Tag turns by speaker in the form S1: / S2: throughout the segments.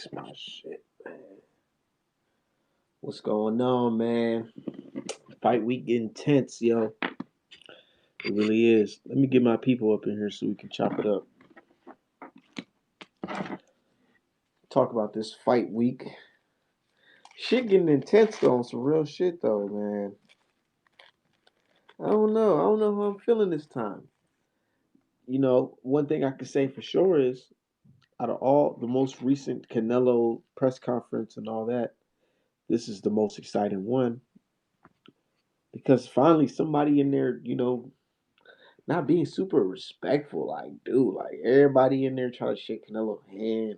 S1: Fix my shit, man. What's going on, man? Fight week getting tense, yo. It really is. Let me get my people up in here so we can chop it up. Talk about this fight week. Shit getting intense though, on some real shit though, man. I don't know. I don't know how I'm feeling this time. One thing I can say for sure is out of all the most recent Canelo press conference and all that, this is the most exciting one because finally somebody in there, not being super respectful. Like, dude, like everybody in there try to shake Canelo's hand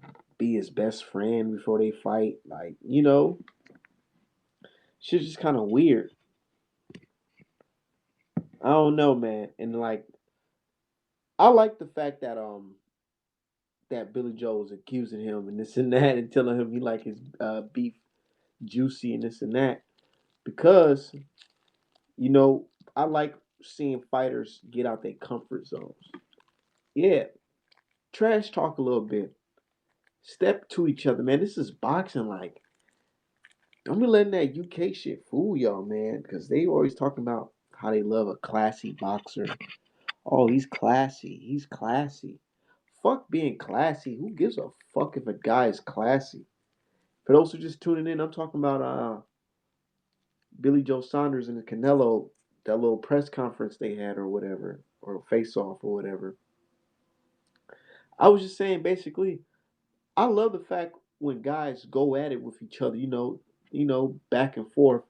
S1: and be his best friend before they fight. Like, shit's just kind of weird. I don't know, man. And like, I like the fact that Billy Joe was accusing him and this and that and telling him he like his beef juicy and this and that because you know I like seeing fighters get out their comfort zones. Yeah, trash talk a little bit. Step to each other, man. This is boxing. Like, don't be letting that UK shit fool y'all, man. Because they always talking about how they love a classy boxer. Oh, he's classy. He's classy. Fuck being classy. Who gives a fuck if a guy is classy? For those who just tuning in, I'm talking about Billy Joe Saunders and the Canelo, that little press conference they had or whatever, or face off or whatever. I was just saying basically, I love the fact when guys go at it with each other, back and forth.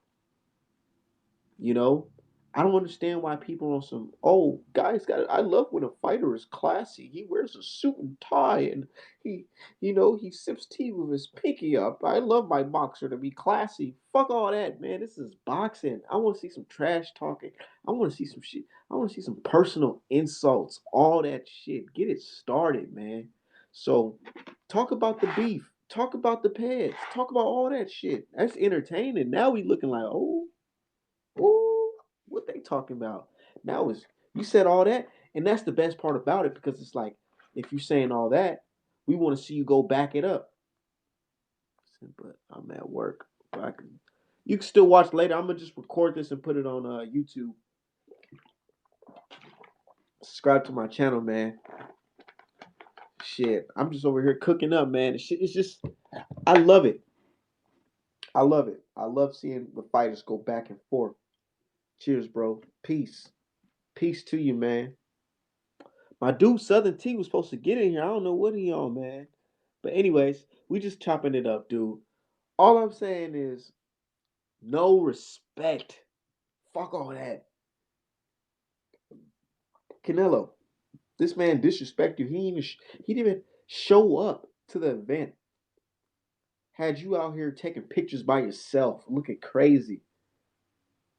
S1: You know, I don't understand why people on some guys got it. I love when a fighter is classy. He wears a suit and tie and he he sips tea with his pinky up. I love my boxer to be classy. Fuck all that, man. This is boxing. I want to see some trash talking. I want to see some shit. I want to see some personal insults. All that shit. Get it started, man. So talk about the beef. Talk about the pads. Talk about all that shit. That's entertaining. Now we looking like, ooh, what they talking about? Now is you said all that, and that's the best part about it because it's like if you're saying all that, we want to see you go back it up. But I'm at work. You can still watch later. I'm gonna just record this and put it on YouTube. Subscribe to my channel, man. Shit, I'm just over here cooking up, man. Shit, it's just I love it. I love it. I love seeing the fighters go back and forth. Cheers, bro. Peace. Peace to you, man. My dude Southern T was supposed to get in here. I don't know what he on, man. But anyways, we just chopping it up, dude. All I'm saying is no respect. Fuck all that. Canelo, this man disrespect you. He didn't even show up to the event. Had you out here taking pictures by yourself, looking crazy.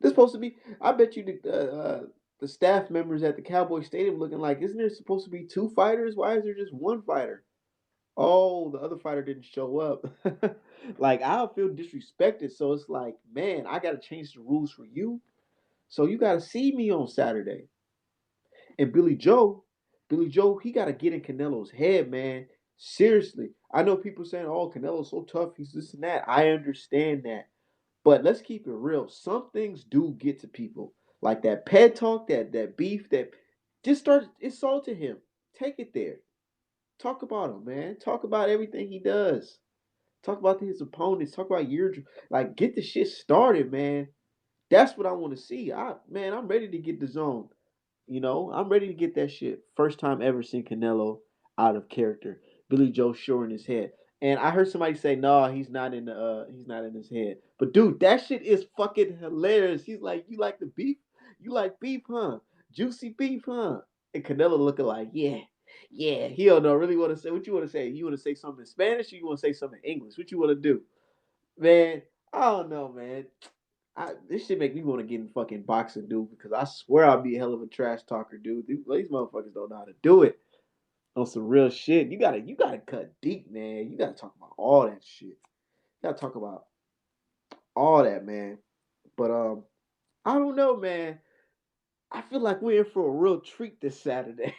S1: This supposed to be. I bet you the staff members at the Cowboy Stadium looking like, isn't there supposed to be two fighters? Why is there just one fighter? Oh, the other fighter didn't show up. Like I'll feel disrespected. So it's like, man, I gotta change the rules for you. So you gotta see me on Saturday. And Billy Joe, he gotta get in Canelo's head, man. Seriously. I know people saying, oh, Canelo's so tough, he's this and that. I understand that. But let's keep it real. Some things do get to people. Like that pet talk, that beef, that just start insulting him. Take it there. Talk about him, man. Talk about everything he does. Talk about his opponents. Talk about like get the shit started, man. That's what I want to see. I'm ready to get the zone. I'm ready to get that shit. First time ever seen Canelo out of character. Billy Joe sure in his head. And I heard somebody say, no, he's not in his head. But dude, that shit is fucking hilarious. He's like, you like the beef? You like beef, huh? Juicy beef, huh? And Canelo looking like, yeah. Yeah, he don't know really want to say. What you want to say? You want to say something in Spanish or you want to say something in English? What you want to do? Man, I don't know, man. This shit make me want to get in fucking boxing, dude, because I swear I'll be a hell of a trash talker, dude. These motherfuckers don't know how to do it on some real shit. You gotta cut deep, man. You gotta talk about all that shit. You gotta talk about all that, man. But I don't know, man. I feel like we're in for a real treat this Saturday.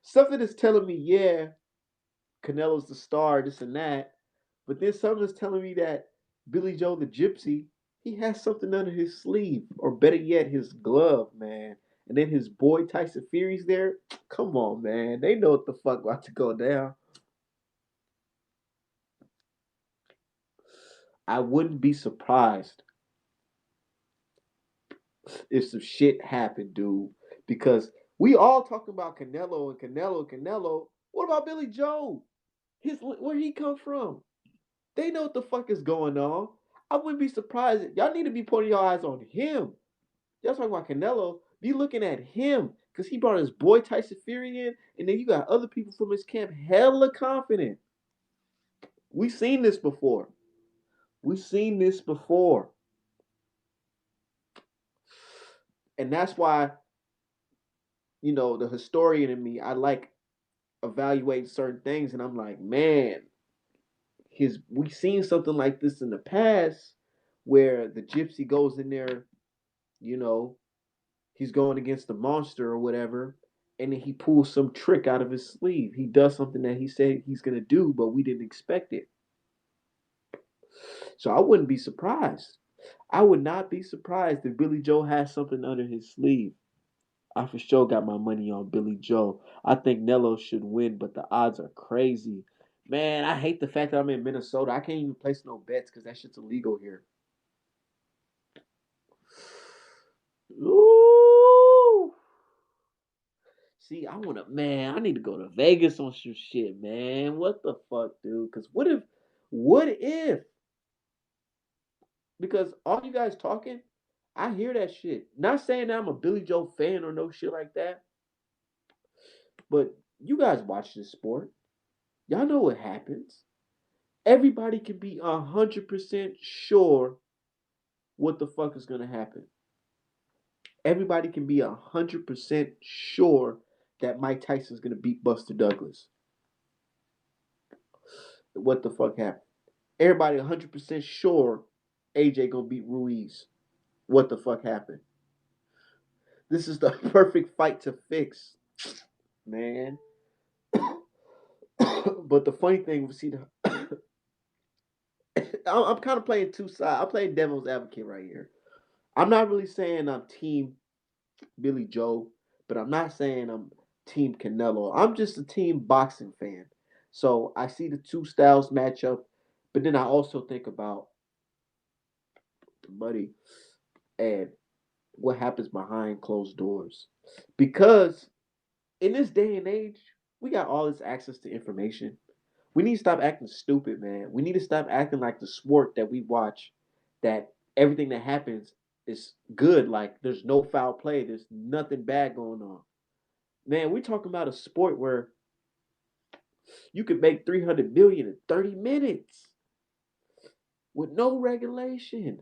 S1: Something is telling me, yeah, Canelo's the star, this and that. But then someone's telling me that Billy Joe the Gypsy, he has something under his sleeve, or better yet, his glove, man. And then his boy Tyson Fury's there. Come on, man. They know what the fuck about to go down. I wouldn't be surprised if some shit happened, dude. Because we all talking about Canelo and Canelo and Canelo. What about Billy Joe? Where he come from? They know what the fuck is going on. I wouldn't be surprised. Y'all need to be putting your eyes on him. Y'all talking about Canelo. Be looking at him. Because he brought his boy Tyson Fury in. And then you got other people from his camp hella confident. We seen this before. We seen this before. And that's why, the historian in me, I like evaluating certain things. And I'm like, man, we seen something like this in the past where the gypsy goes in there, you know, he's going against the monster or whatever, and then he pulls some trick out of his sleeve. He does something that he said he's gonna do, but we didn't expect it. So I wouldn't be surprised. I would not be surprised if Billy Joe has something under his sleeve. I for sure got my money on Billy Joe. I think Nello should win, but the odds are crazy. Man, I hate the fact that I'm in Minnesota. I can't even place no bets because that shit's illegal here. Ooh. See, I need to go to Vegas on some shit, man. What the fuck, dude? Because what if, because all you guys talking, I hear that shit. Not saying that I'm a Billy Joe fan or no shit like that, but you guys watch this sport. Y'all know what happens. Everybody can be 100% sure what the fuck is gonna happen. Everybody can be 100% sure that Mike Tyson's gonna beat Buster Douglas. What the fuck happened? Everybody 100% sure AJ gonna beat Ruiz. What the fuck happened? This is the perfect fight to fix, man. But the funny thing, see, I'm kind of playing two sides. I'm playing devil's advocate right here. I'm not really saying I'm team Billy Joe, but I'm not saying I'm team Canelo. I'm just a team boxing fan. So I see the two styles match up, but then I also think about the money and what happens behind closed doors. Because in this day and age, we got all this access to information. We need to stop acting stupid, man. We need to stop acting like the sport that we watch, that everything that happens is good. Like there's no foul play, there's nothing bad going on. Man, we're talking about a sport where you could make 300 million in 30 minutes with no regulation.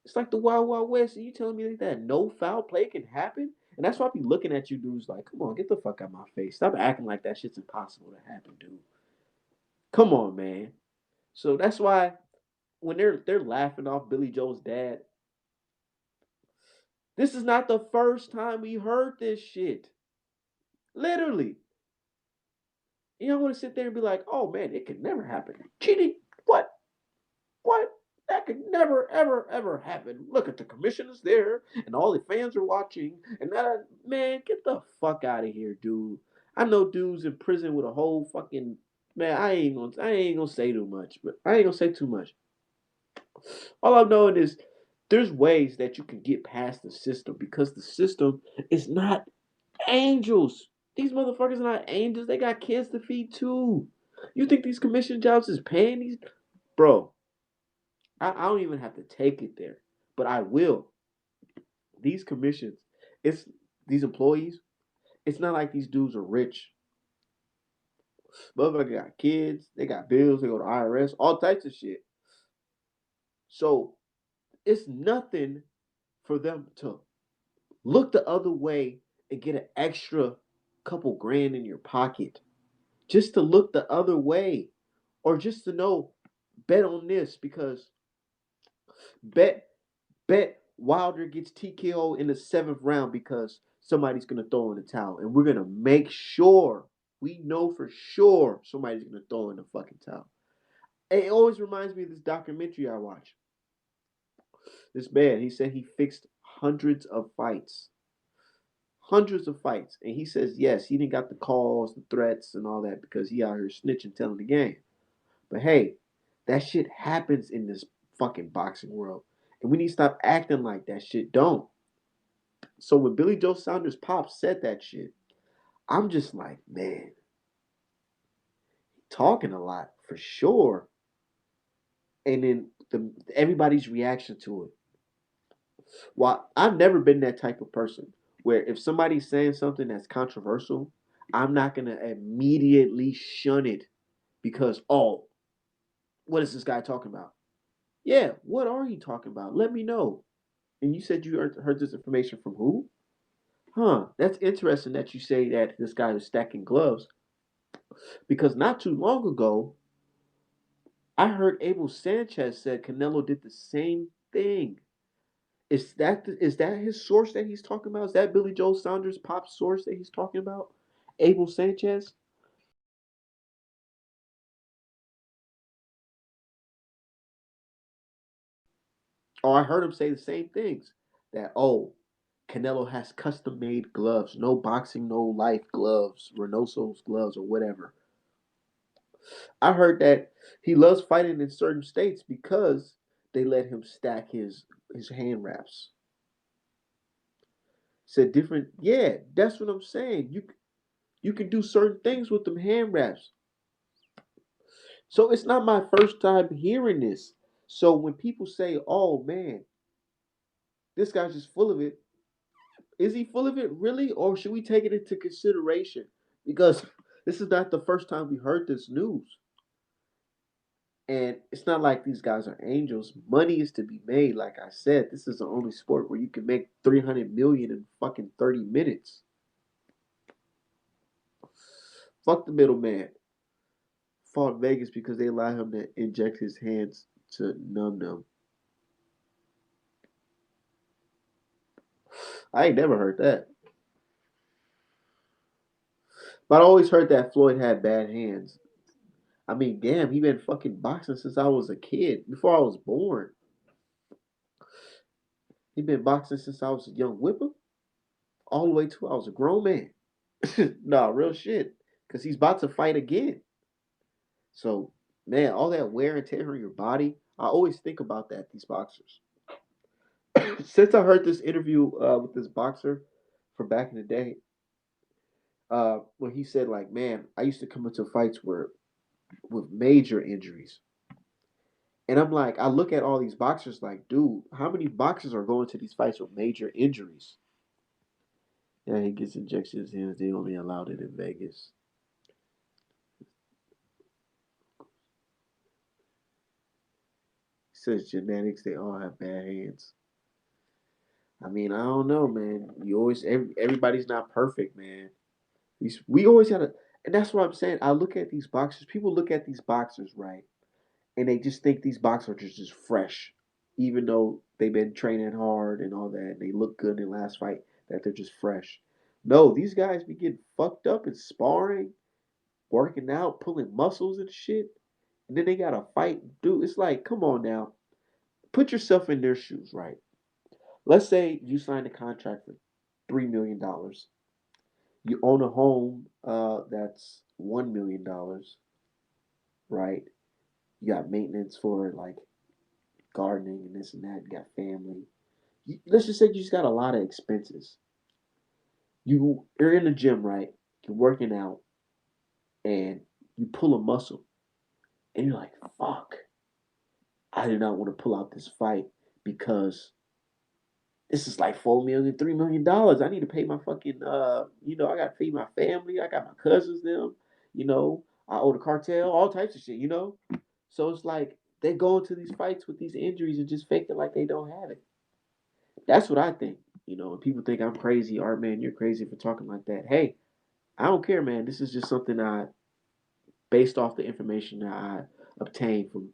S1: It's like the Wild Wild West. And you telling me that no foul play can happen? And that's why I be looking at you dudes like, come on, get the fuck out of my face. Stop acting like that shit's impossible to happen, dude. Come on, man. So that's why when they're laughing off Billy Joe's dad, this is not the first time we heard this shit. Literally. You don't want to sit there and be like, oh man, it could never happen. Cheating? What? What? That could never, ever, ever happen. Look at the commissioners there, and all the fans are watching. And that, man, get the fuck out of here, dude. I know dudes in prison with a whole fucking man. I ain't gonna say too much, but I ain't gonna say too much. All I'm knowing is there's ways that you can get past the system because the system is not angels. These motherfuckers are not angels. They got kids to feed too. You think these commission jobs is paying these, bro? I don't even have to take it there, but I will. These commissions, it's these employees. It's not like these dudes are rich. Motherfucker got kids, they got bills, they go to IRS, all types of shit. So it's nothing for them to look the other way and get an extra couple grand in your pocket just to look the other way or just to know bet on this because bet bet Wilder gets TKO in the seventh round because somebody's gonna throw in the towel, and we're gonna make sure we know for sure somebody's gonna throw in the fucking towel. It always reminds me of this documentary I watched. This man, he said he fixed hundreds of fights, and he says yes, he didn't got the calls, the threats, and all that because he out here snitching, telling the game. But hey, that shit happens in this fucking boxing world, and we need to stop acting like that shit don't. So when Billy Joe Saunders Pop said that shit, I'm just like, man, talking a lot for sure. And then everybody's reaction to it. Well, I've never been that type of person where if somebody's saying something that's controversial, I'm not gonna immediately shun it because what is this guy talking about? Yeah, what are you talking about? Let me know. And you said you heard this information from who? Huh, that's interesting that you say that this guy was stacking gloves because not too long ago, I heard Abel Sanchez said Canelo did the same thing. Is that his source that he's talking about? Is that Billy Joe Saunders Pop source that he's talking about? Abel Sanchez? Oh, I heard him say the same things. That Canelo has custom made gloves, no boxing, no life gloves, Reynoso's gloves or whatever. I heard that he loves fighting in certain states because they let him stack his hand wraps. Said different, yeah, that's what I'm saying. You can do certain things with them hand wraps. So it's not my first time hearing this. So when people say, "Oh man, this guy's just full of it," is he full of it really, or should we take it into consideration? Because this is not the first time we heard this news. And it's not like these guys are angels. Money is to be made, like I said. This is the only sport where you can make 300 million in fucking 30 minutes. Fuck the middleman. Fought Vegas because they allowed him to inject his hands to numb them. I ain't never heard that. But I always heard that Floyd had bad hands. I mean, damn, he been fucking boxing since I was a kid, before I was born. He been boxing since I was a young whipper, all the way to I was a grown man. Nah, real shit. Cause he's about to fight again. So, man, all that wear and tear on your body, I always think about that, these boxers. Since I heard this interview with this boxer from back in the day, when he said, like, man, I used to come into fights where with major injuries. And I'm like, I look at all these boxers like, dude, how many boxers are going to these fights with major injuries? Yeah, he gets injections in his hands. They only allowed it in Vegas. He says genetics, they all have bad hands. I mean, I don't know, man. Everybody's not perfect, man. We always gotta, and that's what I'm saying. I look at these boxers. People look at these boxers, right, and they just think these boxers are just fresh, even though they've been training hard and all that. And they look good in the last fight. That they're just fresh. No, these guys be getting fucked up and sparring, working out, pulling muscles and shit, and then they gotta fight. Dude, it's like, come on now, put yourself in their shoes, right? Let's say you signed a contract for $3 million. You own a home that's $1 million, right? You got maintenance for like gardening and this and that. You got family. Let's just say you just got a lot of expenses. You're in the gym, right? You're working out, and you pull a muscle, and you're like, "Fuck! I did not want to pull out this fight because this is like 4 million, $3 million. I need to pay my fucking I gotta feed my family. I got my cousins, them, I owe the cartel, all types of shit. So it's like they go into these fights with these injuries and just fake it like they don't have it. That's what I think. And people think I'm crazy. Art man, you're crazy for talking like that. Hey, I don't care, man. This is just something I based off the information that I obtained from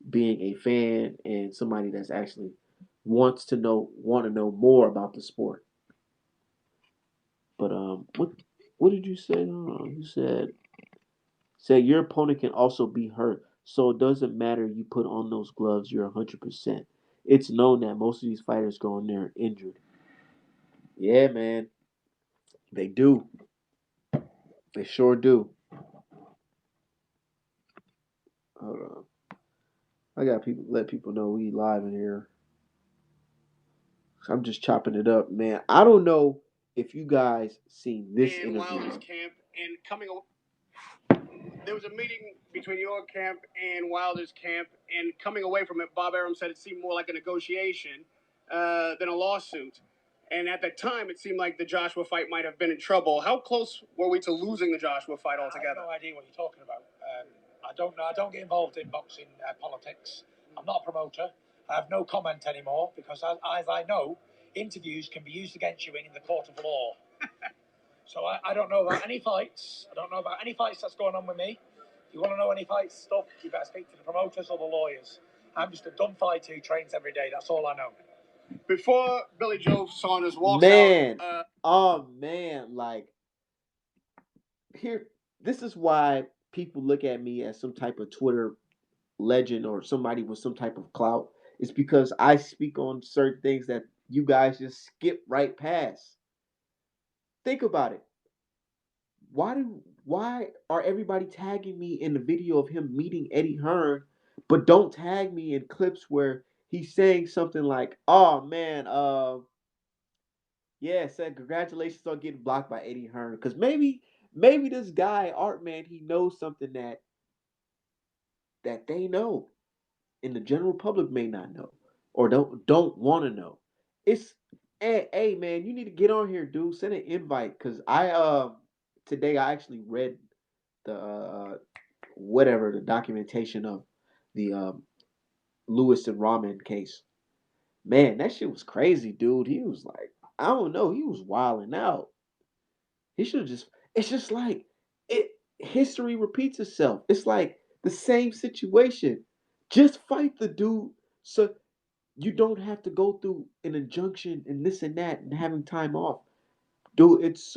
S1: being a fan and somebody that's actually want to know more about the sport. But what did you say? You said Said your opponent can also be hurt, so it doesn't matter you put on those gloves, you're 100%. It's known that most of these fighters go in there injured. Yeah, man, they do. They sure do. Hold on. I got people let people know we live in here. I'm just chopping it up, man. I don't know if you guys seen this interview.
S2: Wilder's camp and coming. There was a meeting between your camp and Wilder's camp, and coming away from it, Bob Arum said it seemed more like a negotiation than a lawsuit. And at that time, it seemed like the Joshua fight might have been in trouble. How close were we to losing the Joshua fight altogether?
S3: I have no idea what you're talking about. I don't know. I don't get involved in boxing politics. I'm not a promoter. I have no comment anymore because, as I know, interviews can be used against you in the court of law. So I don't know about any fights. I don't know about any fights that's going on with me. If you want to know any fights stuff, you better speak to the promoters or the lawyers. I'm just a dumb fighter who trains every day. That's all I know.
S2: Before Billy Joe Saunders walks
S1: out, oh man, like here, this is why people look at me as some type of Twitter legend or somebody with some type of clout. It's because I speak on certain things that you guys just skip right past. Think about it. Why are everybody tagging me in the video of him meeting Eddie Hearn, but don't tag me in clips where he's saying something like, "Oh man, yeah, said congratulations on getting blocked by Eddie Hearn." Because maybe this guy Artman, he knows something that they know, and the general public may not know or don't want to know. It's hey man, you need to get on here, dude. Send an invite because I today I actually read the whatever the documentation of the Lewis and Rahman case. Man, that shit was crazy, dude. He was like, I don't know, he was wilding out. He should have just. It's just like it. History repeats itself. It's like the same situation. Just fight the dude, so you don't have to go through an injunction and this and that and having time off. Dude, because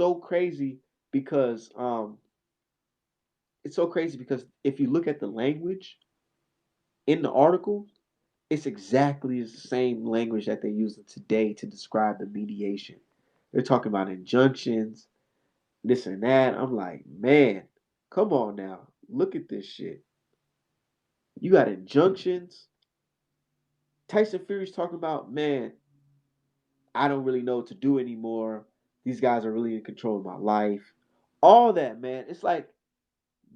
S1: it's so crazy because if you look at the language in the article, it's exactly the same language that they're using today to describe the mediation. They're talking about injunctions, this and that. I'm like, man, come on now. Look at this shit. You got injunctions. Tyson Fury's talking about, man, I don't really know what to do anymore. These guys are really in control of my life. All that, man. It's like,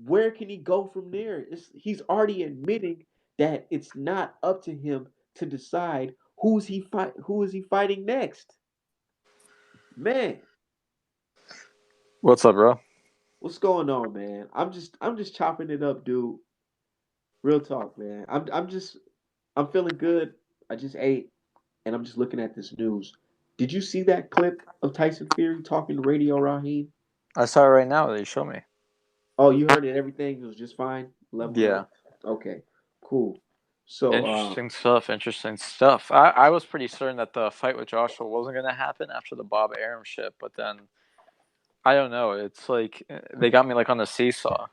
S1: where can he go from there? He's already admitting that it's not up to him to decide who is he fighting next. Man,
S4: What's up, bro?
S1: what's going on, man? I'm just chopping it up, dude. Real talk, man. I'm feeling good. I just ate and I'm just looking at this news. Did you see that clip of Tyson Fury talking to Radio Raheem?
S4: I saw it right now. They show me.
S1: Oh, you heard it. Everything was just fine. Leveled
S4: Yeah.
S1: up. Okay, cool. So,
S4: Interesting stuff. Interesting stuff. I was pretty certain that the fight with Joshua wasn't going to happen after the Bob Arum shit, but then I don't know. It's like they got me like on the seesaw.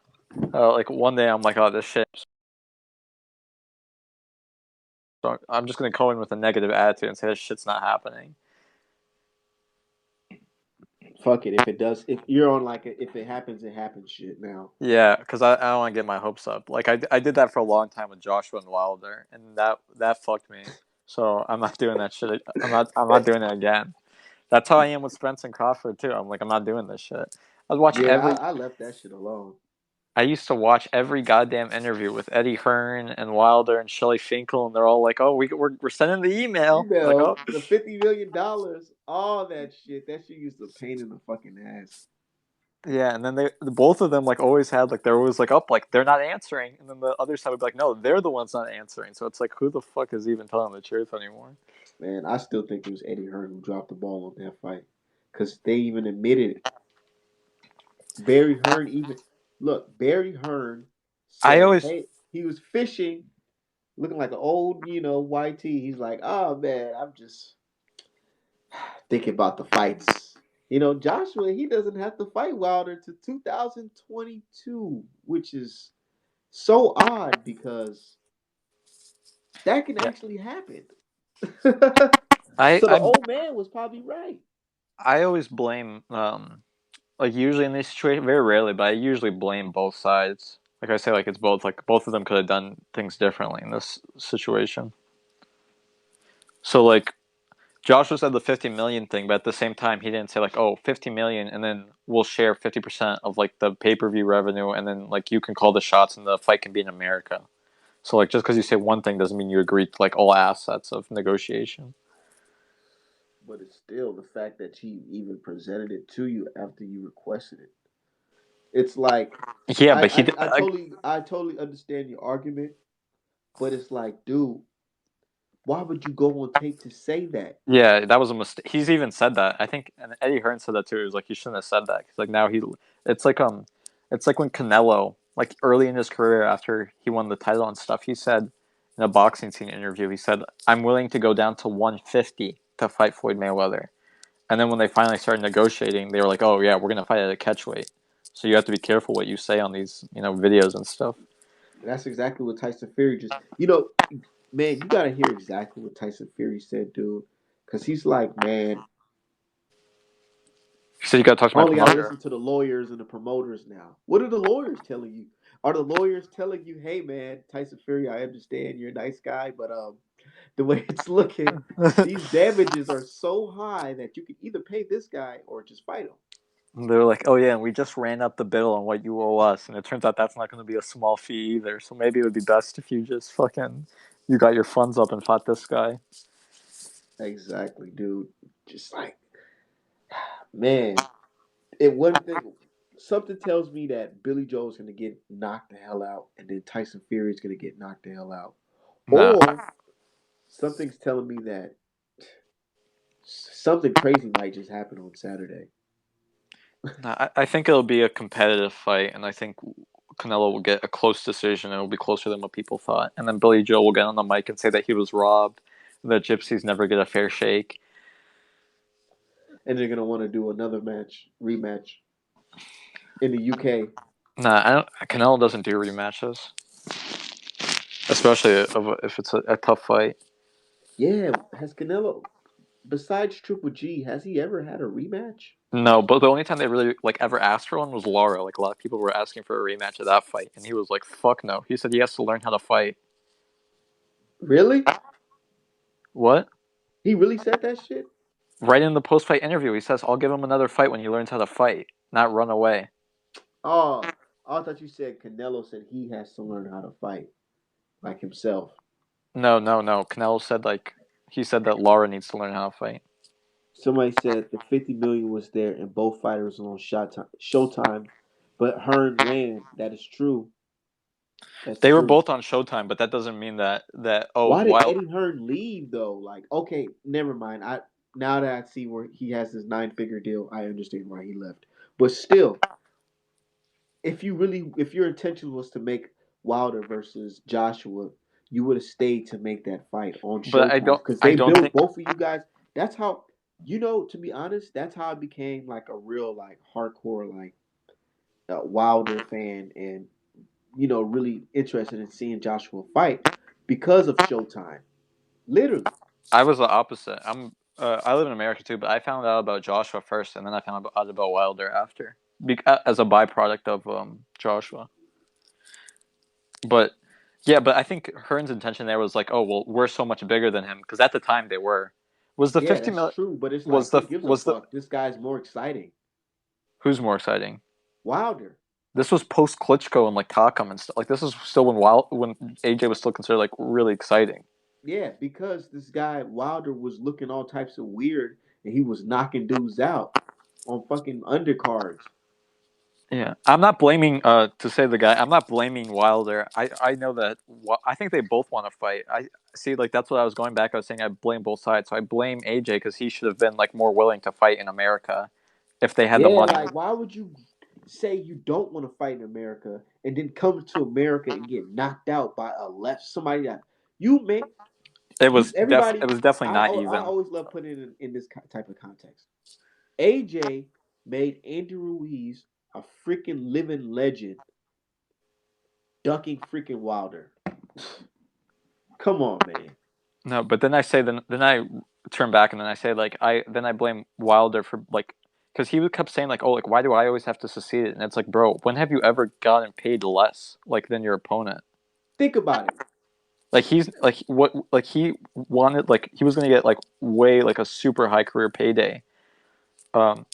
S4: Like one day I'm like, oh, this shit. So I'm just going to go in with a negative attitude and say this shit's not happening.
S1: fuck it. If it does, if you're on like if it happens, it happens shit now.
S4: Yeah, because I don't want to get my hopes up. Like I did that for a long time with Joshua and Wilder, and that fucked me. So I'm not doing that shit. I'm not doing it again. That's how I am with Spence and Crawford too. I'm like, I'm not doing this shit. I was watching
S1: Yeah, I left that shit alone.
S4: I used to watch every goddamn interview with Eddie Hearn and Wilder and Shelley Finkel, and they're all like, "Oh, we're sending the email." Like, oh,
S1: The $50 million, all that shit. That shit used to pain in the fucking ass.
S4: yeah. And then both of them like always had like they're always like up like they're not answering, and then the other side would be like, "No, they're the ones not answering." So it's like, who the fuck is even telling the truth anymore?
S1: Man, I still think it was Eddie Hearn who dropped the ball on that fight because they even admitted it. Barry Hearn even Barry Hearn
S4: I
S1: said,
S4: always
S1: hey, he was fishing, looking like an old, YT. He's like, oh man, I'm just thinking about the fights. You know, Joshua, he doesn't have to fight Wilder to 2022, which is so odd because that can
S4: Yeah,
S1: actually happen.
S4: I
S1: So the
S4: I
S1: old man was probably right.
S4: I always blame like usually in these situations, very rarely, but I usually blame both sides. Like I say, like it's both. Like both of them could have done things differently in this situation. So like Joshua said the 50 million thing, but at the same time he didn't say like, oh, 50 million and then we'll share 50% of like the pay-per-view revenue and then like you can call the shots and the fight can be in America. So like just because you say one thing doesn't mean you agree to like all assets of negotiation.
S1: But it's still the fact that she even presented it to you after you requested it. It's like
S4: Yeah,
S1: I
S4: but he
S1: I, I totally I totally understand your argument, but it's like, dude, why would you go on tape to say that?
S4: yeah, that was a mistake. He's even said that. I think, and Eddie Hearn said that too. He was like, he shouldn't have said that. Cause like now it's it's like when Canelo, like early in his career after he won the title and stuff, he said in a boxing scene interview, he said, "I'm willing to go down to 150 to fight Floyd Mayweather." And then when they finally started negotiating, they were like, "Oh yeah, we're gonna fight at a catchweight." So you have to be careful what you say on these, videos and stuff.
S1: That's exactly what Tyson Fury just. You know, man, you gotta hear exactly what Tyson Fury said, dude, because he's like, man,
S4: He said, "You gotta talk to
S1: I
S4: my
S1: only gotta
S4: promoter."
S1: listen to the lawyers and the promoters now. What are the lawyers telling you? Are the lawyers telling you, hey, man, Tyson Fury, I understand you're a nice guy, but the way it's looking, these damages are so high that you can either pay this guy or just fight him.
S4: And they're like, "Oh yeah, and we just ran up the bill on what you owe us," and it turns out that's not going to be a small fee either. So maybe it would be best if you just fucking you got your funds up and fought this guy.
S1: Exactly, dude. Just like, man, it one thing. Something tells me that Billy Joe's gonna get knocked the hell out, and then Tyson Fury is gonna get knocked the hell out,
S4: Nah,
S1: or something's telling me that something crazy might just happen on Saturday.
S4: nah. I think it'll be a competitive fight, and I think Canelo will get a close decision. And it'll be closer than what people thought, and then Billy Joe will get on the mic and say that he was robbed, that gypsies never get a fair shake.
S1: And they're gonna want to do another rematch in the UK.
S4: Nah, I don't, Canelo doesn't do rematches, especially if it's a tough fight.
S1: Yeah, has Canelo, besides Triple G, has he ever had a rematch?
S4: No, but the only time they really like ever asked for one was Lara. Like a lot of people were asking for a rematch of that fight, and he was like, "Fuck no." He said he has to learn how to fight.
S1: Really?
S4: What?
S1: He really said that shit?
S4: Right in the post-fight interview, he says, "I'll give him another fight when he learns how to fight, not run away."
S1: Oh, I thought you said Canelo said he has to learn how to fight like himself.
S4: No, no, no. Canelo said like he said that Lara needs to learn how to fight.
S1: Somebody said the 50 million was there and both fighters were on Showtime, but Hearn ran. That is true. That's
S4: They were
S1: true.
S4: both on Showtime, but that doesn't mean that
S1: Why did
S4: while
S1: Eddie Hearn leave though? Like, okay, never mind. I now that I see where he has his 9-figure deal, I understand why he left. But still, if your intention was to make Wilder versus Joshua, you would have stayed to make that fight on
S4: but I
S1: Showtime
S4: don't
S1: because
S4: I
S1: they
S4: don't
S1: built
S4: think
S1: both of you guys. That's how, to be honest, that's how I became like a real like hardcore like Wilder fan, and really interested in seeing Joshua fight because of Showtime. Literally,
S4: I was the opposite. I live in America too, but I found out about Joshua first, and then I found out about Wilder after, as a byproduct of Joshua. But yeah, but I think Hearn's intention there was like, oh well, we're so much bigger than him because at the time they were. Was the
S1: yeah,
S4: 50
S1: that's
S4: million?
S1: true. But it's like, who gives a
S4: Was the
S1: fuck? This guy's more exciting.
S4: who's more exciting?
S1: Wilder.
S4: This was post Klitschko and like Takam and stuff. Like this is still when AJ was still considered like really exciting.
S1: Yeah, because this guy Wilder was looking all types of weird, and he was knocking dudes out on fucking undercards.
S4: Yeah, I'm not blaming to say the guy. I'm not blaming Wilder. I know that I think they both want to fight. I see like that's what I was going back. I was saying I blame both sides. So I blame AJ because he should have been like more willing to fight in America if they had the
S1: Yeah,
S4: money.
S1: like why would you say you don't want to fight in America and then come to America and get knocked out by a left somebody that you may
S4: It
S1: you
S4: was
S1: everybody.
S4: it was definitely
S1: I
S4: not
S1: I
S4: even.
S1: always love putting it in this type of context. AJ made Andy Ruiz a freaking living legend, ducking freaking Wilder. Come on, man.
S4: No, but then I turn back and then I say like I blame Wilder for like because he kept saying like, oh, like why do I always have to succeed? And it's like, bro, when have you ever gotten paid less like than your opponent?
S1: Think about it.
S4: Like he's like what like he wanted like he was gonna get like way like a super high career payday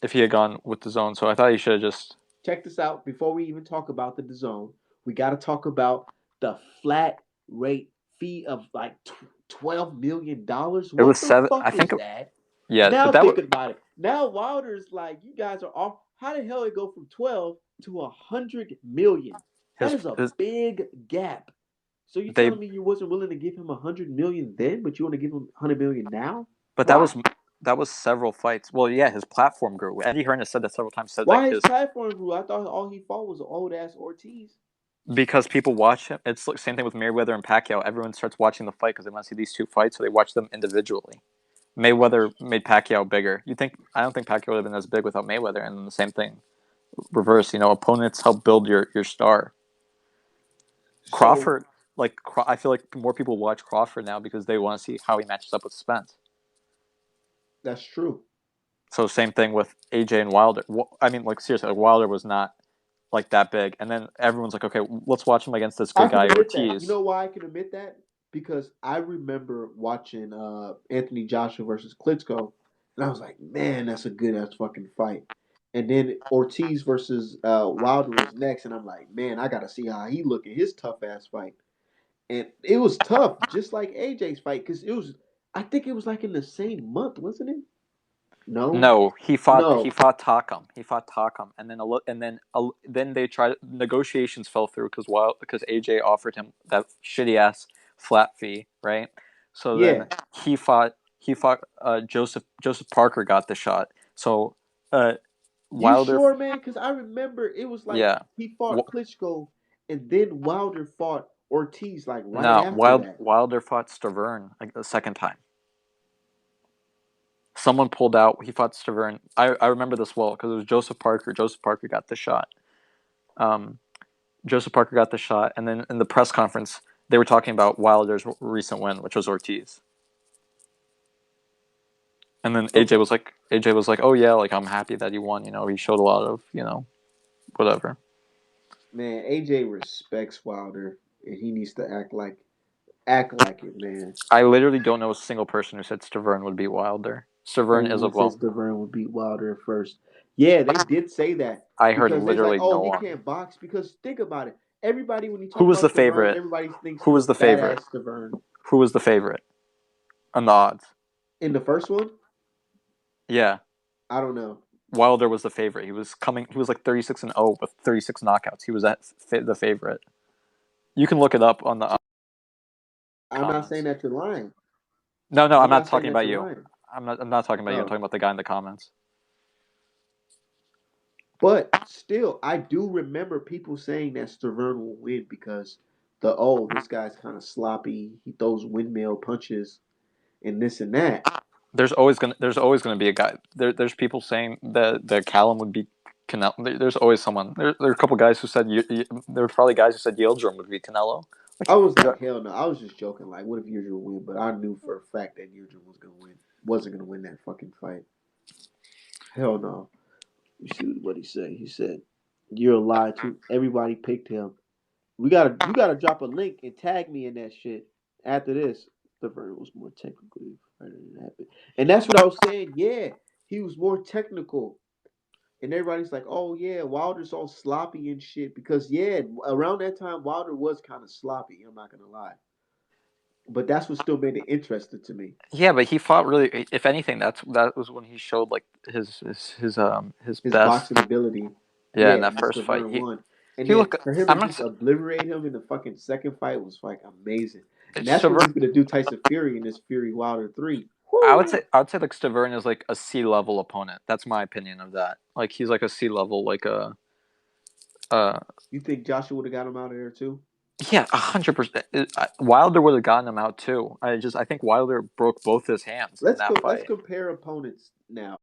S4: if he had gone with the zone. So I thought he should have just
S1: Check this out. Before we even talk about the zone, we got to talk about the flat rate fee of like $12 million.
S4: it
S1: What
S4: was
S1: the
S4: seven. I
S1: fuck
S4: think
S1: is that?
S4: yeah, but
S1: Now
S4: that was
S1: thinking about it. Now Wilder's like, you guys are off. How the hell it go from 12 to 100 million? That is a
S4: his
S1: big gap. So you
S4: they
S1: telling me you wasn't willing to give him 100 million then, but you want to give him 100 million now?
S4: but
S1: Why?
S4: that was several fights. Well, yeah, his platform grew. Eddie Hearn has said that several times. Said like
S1: Why his
S4: his
S1: platform grew? I thought all he fought was old ass Ortiz.
S4: because people watch him. It's like same thing with Mayweather and Pacquiao. Everyone starts watching the fight because they want to see these two fights, so they watch them individually. Mayweather made Pacquiao bigger. You think I don't think Pacquiao would have been as big without Mayweather, and the same thing reverse. You know, opponents help build your star.
S1: So
S4: Crawford, like I feel like more people watch Crawford now because they want to see how he matches up with Spence.
S1: that's true.
S4: So same thing with AJ and Wilder. I mean, like seriously, like Wilder was not like that big, and then everyone's like, okay, let's watch him against this
S1: I
S4: good
S1: can
S4: guy
S1: admit that. You
S4: Ortiz.
S1: know why I can admit that? Because I remember watching Anthony Joshua versus Klitschko, and I was like, man, that's a good ass fucking fight. And then Ortiz versus Wilder was next, and I'm like, man, I gotta see how he look in his tough ass fight. And it was tough, just like AJ's fight, because it was. I think it was like in the same month, wasn't it? No,
S4: No,
S1: no,
S4: he fought Takam. He fought Takam, and then they tried negotiations fell through because AJ offered him that shitty ass flat fee, right? So
S1: yeah.
S4: then he fought Joseph Parker got the shot. So uh,
S1: You
S4: Wilder,
S1: sure, man? Because I remember it was like
S4: yeah,
S1: he fought Klitschko, and then Wilder fought Ortiz like right
S4: no,
S1: after that.
S4: Wilder fought Stavern like the second time. Someone pulled out. He fought Stavern. I remember this well because it was Joseph Parker. Joseph Parker got the shot. Um, Joseph Parker got the shot, and then in the press conference, they were talking about Wilder's recent win, which was Ortiz. And then
S1: Oh,
S4: AJ was like, oh yeah, like I'm happy that he won. You know, he showed a lot of whatever.
S1: man, AJ respects Wilder, and he needs to act like it, man.
S4: I literally don't know a single person who said Stavern would beat Wilder. Stavern is a
S1: Everyone says
S4: well.
S1: Stavern would beat Wilder at first. Yeah, they did say that
S4: I heard
S1: because they's like,
S4: literally
S1: oh,
S4: no
S1: he
S4: one.
S1: can't box. Because think about it, everybody when you
S4: Who
S1: talk
S4: was the
S1: about Stavern,
S4: favorite?
S1: everybody thinks
S4: Who was
S1: the
S4: the favorite?
S1: badass Stavern.
S4: Who was the favorite on the odds?
S1: In the first one,
S4: Yeah,
S1: I don't know.
S4: Wilder was the favorite. He was coming. He was like 36-0 with 36 knockouts. He was the favorite. You can look it up on the
S1: I'm not saying
S4: comments.
S1: that you're lying.
S4: No, no, I'm
S1: I'm
S4: not
S1: not saying
S4: talking
S1: that
S4: about
S1: you're
S4: you.
S1: lying.
S4: I'm not talking about you. I'm
S1: Oh.
S4: talking about the guy in the comments.
S1: But still, I do remember people saying that Stavern will win because this guy's kind of sloppy. He throws windmill punches and this and that.
S4: There's always gonna be a guy. There's people saying that Callum would beat Canelo. There's always someone. There are a couple guys who said there were probably guys who said Yildirim would beat Canelo.
S1: I was
S4: Like,
S1: like, hell no. I was just joking. Like, what if Yildirim win? But I knew for a fact that Yildirim was gonna win. Wasn't gonna win that fucking fight. Hell no. You see what he said? He said, "You're a lie too. Everybody picked him. You gotta drop a link and tag me in that shit after this." Stavern was more technically better than that. And that's what I was saying. Yeah, he was more technical. And everybody's like, "Oh yeah, Wilder's all sloppy and shit." Because yeah, around that time Wilder was kind of sloppy. I'm not gonna lie. But that's what still made it interesting to me.
S4: yeah, but he fought really. If anything, that was when he showed like his
S1: His
S4: best.
S1: boxing ability.
S4: Yeah,
S1: Yeah,
S4: in that
S1: and
S4: first fight,
S1: Stavern won. And
S4: he
S1: then
S4: looked.
S1: for him to
S4: I'm not.
S1: just obliterate him in the fucking second fight was like amazing. And that's what
S4: Stavern,
S1: he's gonna do Tyson Fury in this Fury Wilder 3.
S4: I
S1: Woo!
S4: would say like Stavern is like a C level opponent. That's my opinion of that. Like he's like a C level like a uh
S1: You think Joshua would have got him out of there too?
S4: yeah, 100%. Wilder would have gotten him out too. I think Wilder broke both his hands in that
S1: Let's
S4: fight.
S1: compare opponents now.